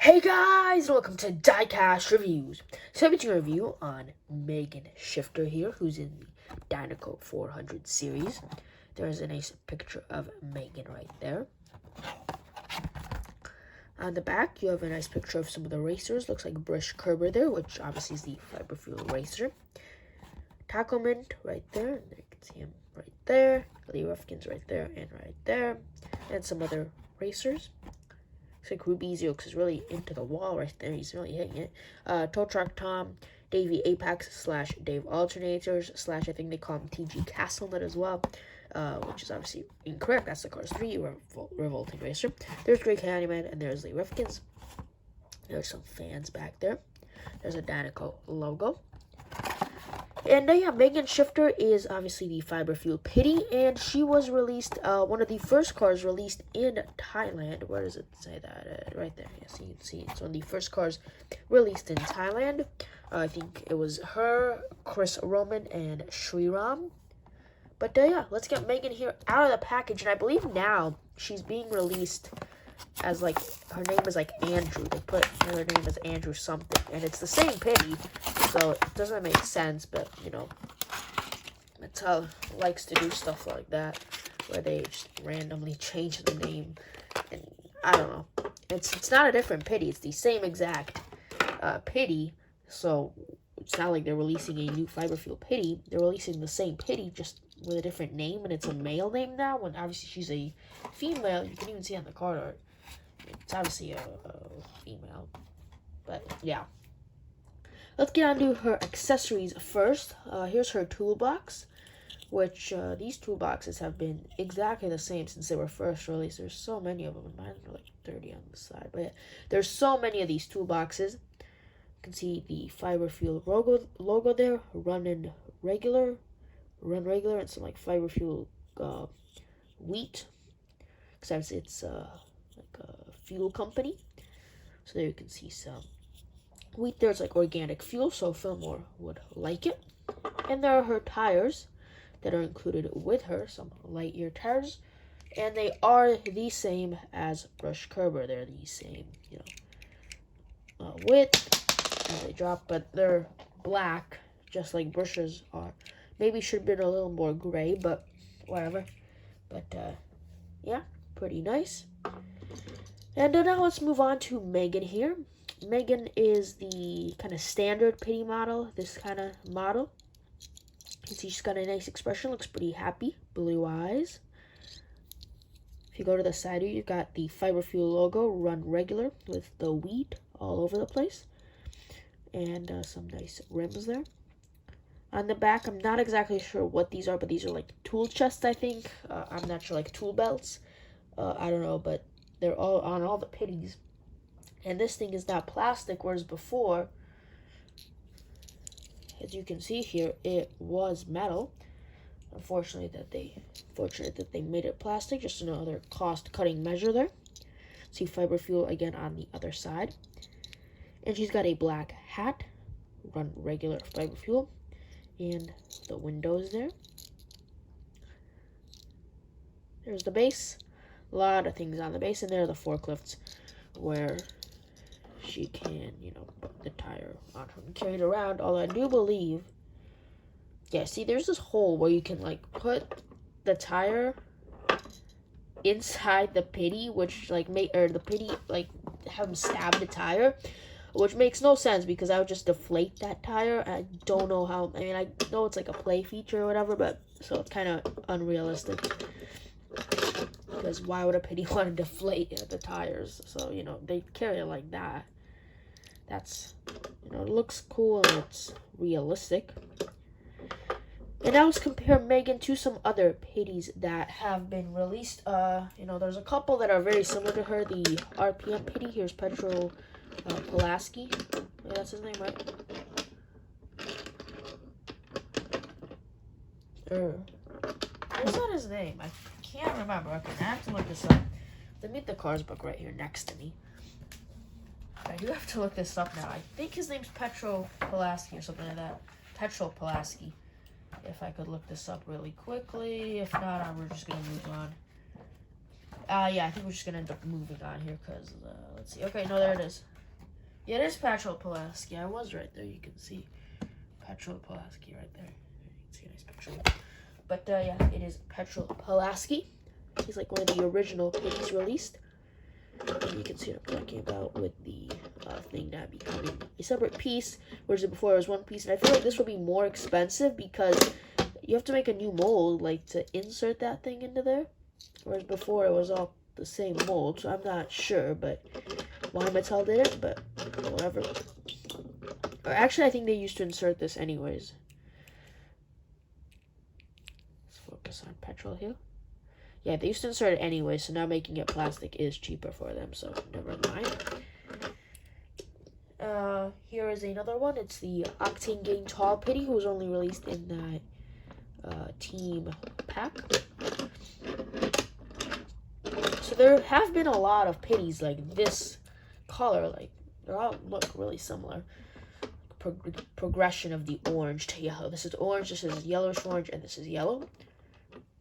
Hey guys, welcome to Diecast Reviews. So I'm doing a review on Megan Shifter here, who's in the Dynaco 400 series. There's a nice picture of Megan right there. On the back, you have a nice picture of some of the racers. Looks like Brush Kerber there, which obviously is the Fiber Fuel racer. Taco Mint right there, and you can see him right there. Lee Ruffkins right there and right there. And some other racers. Looks like Ruby Ziox is really into the wall right there. He's really hitting it. Tow Truck Tom, Davey Apex / Dave Alternators / I think they call him TG Castleman as well, which is obviously incorrect. That's the Cars 3 Revolting Racer. There's Greg Handyman and there's Lee Ruffkins. There's some fans back there. There's a Dynaco logo. And yeah, Megan Shifter is obviously the Fiber Fuel Pitty, and she was released, one of the first cars released in Thailand. Where does it say that? Right there. Yes, you can see it's one of the first cars released in Thailand. I think it was her, Chris Roman, and Sriram. But yeah, let's get Megan here out of the package, and I believe now she's being released as, like, her name is, like, Andrew. They put her name as Andrew something, and it's the same Pitty, so it doesn't make sense, but, you know, Mattel likes to do stuff like that, where they just randomly change the name, and I don't know. It's not a different Pitty, it's the same exact Pitty, so it's not like they're releasing a new Fiber Fuel Pitty. They're releasing the same Pitty, just with a different name, and it's a male name now, when obviously she's a female. You can even see on the card art. It's obviously a female. But, yeah. Let's get on to her accessories first. Here's her toolbox, which these toolboxes have been exactly the same since they were first released. There's so many of them. Mine are like 30 on the side. But yeah, there's so many of these toolboxes. You can see the Fiber Fuel logo there. Run regular, and some like Fiber Fuel wheat. Because it's like a fuel company. So there you can see some wheat. There's like organic fuel, so Fillmore would like it. And there are her tires that are included with her, some Lightyear tires. And they are the same as Brush Kerber. They're the same, you know, width. And they drop, but they're black, just like Brush's are. Maybe should have been a little more gray, but whatever. But yeah, pretty nice. And now let's move on to Megan here. Megan is the kind of standard Pitty model, this kind of model. You can see she's got a nice expression, looks pretty happy, blue eyes. If you go to the side here, you've got the Fiber Fuel logo, run regular, with the wheat all over the place. And some nice rims there. On the back, I'm not exactly sure what these are, but these are like tool chests, I think. I'm not sure, like tool belts. I don't know, but they're all on all the Pitties. And this thing is not plastic, whereas before, as you can see here, it was metal. Unfortunately that they made it plastic, just another cost-cutting measure there. See Fiber Fuel again on the other side. And she's got a black hat, run regular Fiber Fuel, and the windows there. There's the base. A lot of things on the base, and there are the forklifts where she can, you know, put the tire on her and carry it around. Although I do believe, yeah, see, there's this hole where you can, like, put the tire inside the Pitty, which, like, the Pitty, like, have them stab the tire, which makes no sense because I would just deflate that tire. I don't know how, I mean, I know it's like a play feature or whatever, but, so it's kind of unrealistic. Because why would a Pitty want to deflate the tires? So, you know, they carry it like that. That's, you know, it looks cool and it's realistic. And now let's compare Megan to some other Pitties that have been released. You know, there's a couple that are very similar to her. The RPM Pitty. Here's Petro Pulaski. Yeah, that's his name, right? That's not his name. I can't remember. Okay, I have to look this up. Let me get the Cars book right here next to me. I do have to look this up now. I think his name's Petro Pulaski or something like that. Petro Pulaski. If I could look this up really quickly. If not, we're just going to move on. Yeah, I think we're just going to end up moving on here because, let's see. Okay, no, there it is. Yeah, it is Petrol Pulaski. I was right there. You can see Petrol Pulaski right there. You can see a nice picture. But yeah, it is Petrol Pulaski. He's like one of the original Pitties released. And you can see what I'm talking about with the thing that becoming a separate piece, whereas before it was one piece. And I feel like this will be more expensive because you have to make a new mold, like to insert that thing into there. Whereas before it was all the same mold, so I'm not sure, but why Mattel did it, but whatever. Or actually, I think they used to insert this anyways. Let's focus on Petrol here. Yeah, they used to insert it anyway, so now making it plastic is cheaper for them, so never mind. Here is another one. It's the Octane Gain Tall Pitty, who was only released in that team pack. So there have been a lot of Pitties like this color, like they all look really similar. Progression of the orange to yellow. This is orange, this is yellowish orange, and this is yellow.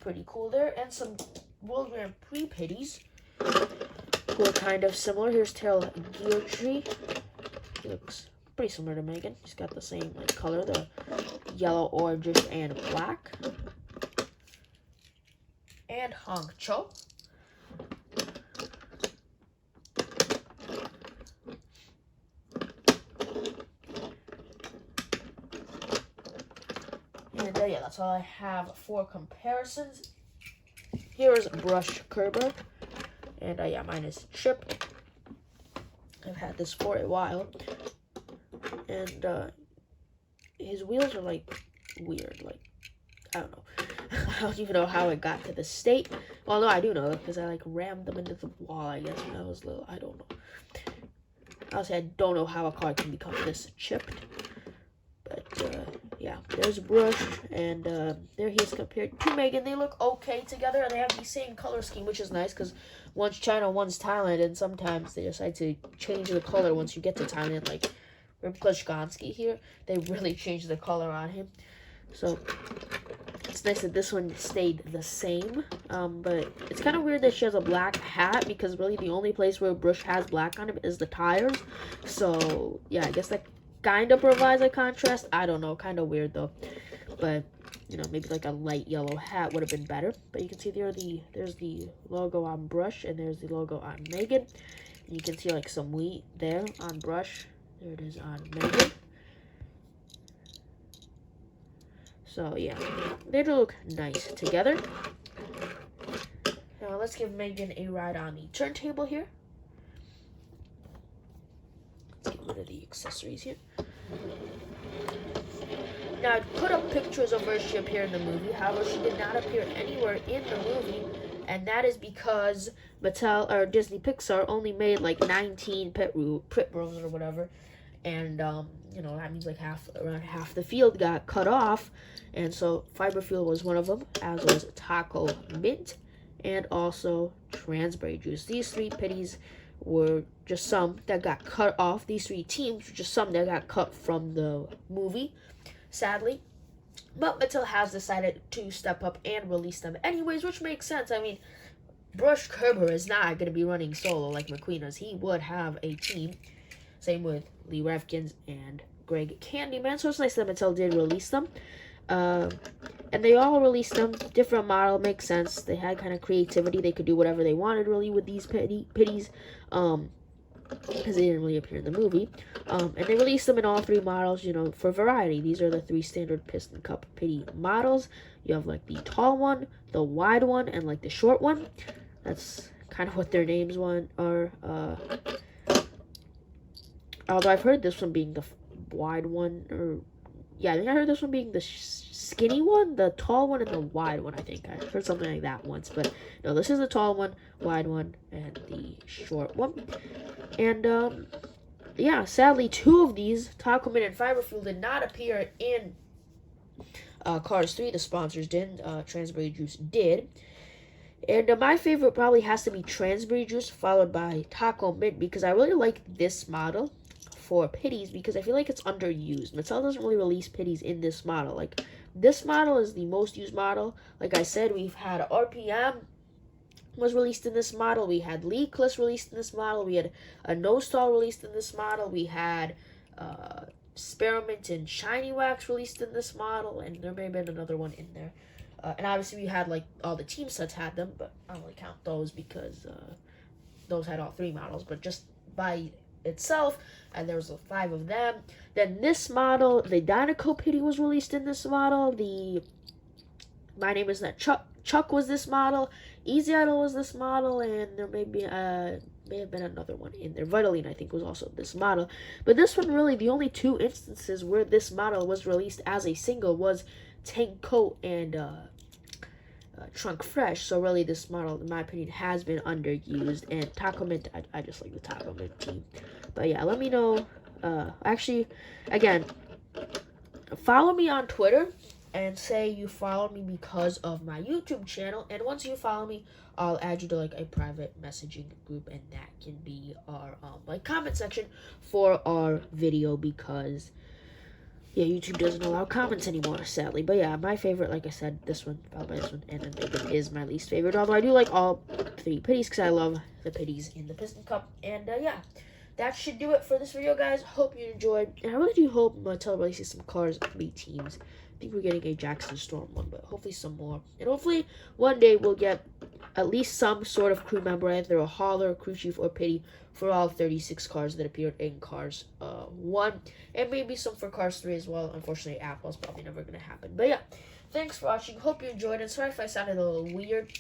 Pretty cool there. And some World Grand Prix Pitties who are kind of similar. Here's Tail Gear Tree. He looks pretty similar to Megan. He's got the same like color, the yellow, orangish, and black. And Hong Cho. And yeah, that's all I have for comparisons. Here is Brush Kerber. And yeah, mine is chipped. I've had this for a while. And his wheels are like weird. Like, I don't know. I don't even know how it got to this state. Well, no, I do know because I like rammed them into the wall, I guess, when I was little. I don't know. Honestly, I don't know how a car can become this chipped. But yeah, there's Brush, and there he is compared to Megan. They look okay together, and they have the same color scheme, which is nice, because one's China, one's Thailand, and sometimes they decide to change the color once you get to Thailand, like Rybkoshkansky here. They really changed the color on him. So it's nice that this one stayed the same, but it's kind of weird that she has a black hat, because really the only place where Brush has black on him is the tires. So yeah, I guess that kind of provides a contrast. I don't know, kind of weird though, but you know, maybe like a light yellow hat would have been better. But you can see there's the logo on Brush, and there's the logo on Megan. And you can see like some wheat there on Brush. There it is on Megan. So yeah, they do look nice together. Now let's give Megan a ride on the turntable here. Let's get rid of the accessories here. Now, I put up pictures of where she appeared in the movie. However, she did not appear anywhere in the movie, and that is because Mattel or Disney Pixar only made like 19 pit rooms or whatever, and you know, that means like around half the field got cut off, and so Fiberfield was one of them, as was Taco Mint, and also Transberry Juice. These three Pitties were just some that got cut off. These three teams were just some that got cut from the movie, sadly. But Mattel has decided to step up and release them anyways, which makes sense. I mean, Brush Kerber is not going to be running solo like McQueen is. He would have a team. Same with Lee Revkins and Greg Candyman. So it's nice that Mattel did release them. And they all released them. Different model, makes sense. They had kind of creativity. They could do whatever they wanted, really, with these Pitties. Because they didn't really appear in the movie. And they released them in all three models, you know, for variety. These are the three standard Piston Cup Pitty models. You have, like, the tall one, the wide one, and, like, the short one. That's kind of what their names are. Although I've heard this one being the wide one, or yeah, I think I heard this one being the skinny one, the tall one, and the wide one. I think I heard something like that once, but no, this is the tall one, wide one, and the short one. And yeah, sadly, two of these, Taco Mint and Fiberfield, did not appear in Cars 3. The sponsors didn't. Transberry Juice did. And my favorite probably has to be Transberry Juice, followed by Taco Mint, because I really like this model for Pitties, because I feel like it's underused. Mattel doesn't really release Pitties in this model. Like, this model is the most used model. Like I said, we've had RPM, was released in this model. We had Leakless released in this model. We had a No Star released in this model. We had Spearmint and Shiny Wax released in this model, and there may have been another one in there. And obviously we had like all the team sets had them, but I don't really count those because those had all 3 models. But just by itself, and there was 5 of them. Then this model, the Dinoco Pitty was released in this model. The My Name Is Not Chuck was this model. Easy Idol was this model, and there may have been another one in there. Vitaline, I think, was also this model. But this one, really, the only 2 instances where this model was released as a single was Tank Coat and Trunk Fresh. So really, this model, in my opinion, has been underused. And Taco Mint, I just like the Taco Mint team. But yeah, let me know. Actually, again, follow me on Twitter and say you follow me because of my YouTube channel. And once you follow me, I'll add you to like a private messaging group, and that can be our like comment section for our video, because yeah, YouTube doesn't allow comments anymore, sadly. But yeah, my favorite, like I said, this one, followed by this one, and then Bacon is my least favorite. Although I do like all 3 Pitties because I love the Pitties in the Piston Cup. And yeah, that should do it for this video, guys. Hope you enjoyed, and I really do hope Mattel releases some Cars 3 teams. I think we're getting a Jackson Storm one, but hopefully some more. And hopefully one day we'll get at least some sort of crew member, either a hauler, crew chief, or Pitty, for all 36 cars that appeared in Cars 1. And maybe some for Cars 3 as well. Unfortunately, Apple's probably never going to happen. But yeah, thanks for watching. Hope you enjoyed it. Sorry if I sounded a little weird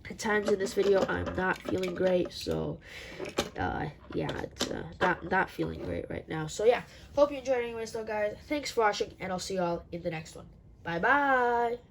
at times in this video. I'm not feeling great, so yeah, it's not feeling great right now. So yeah, hope you enjoyed anyways though, guys. Thanks for watching, and I'll see y'all in the next one. Bye bye.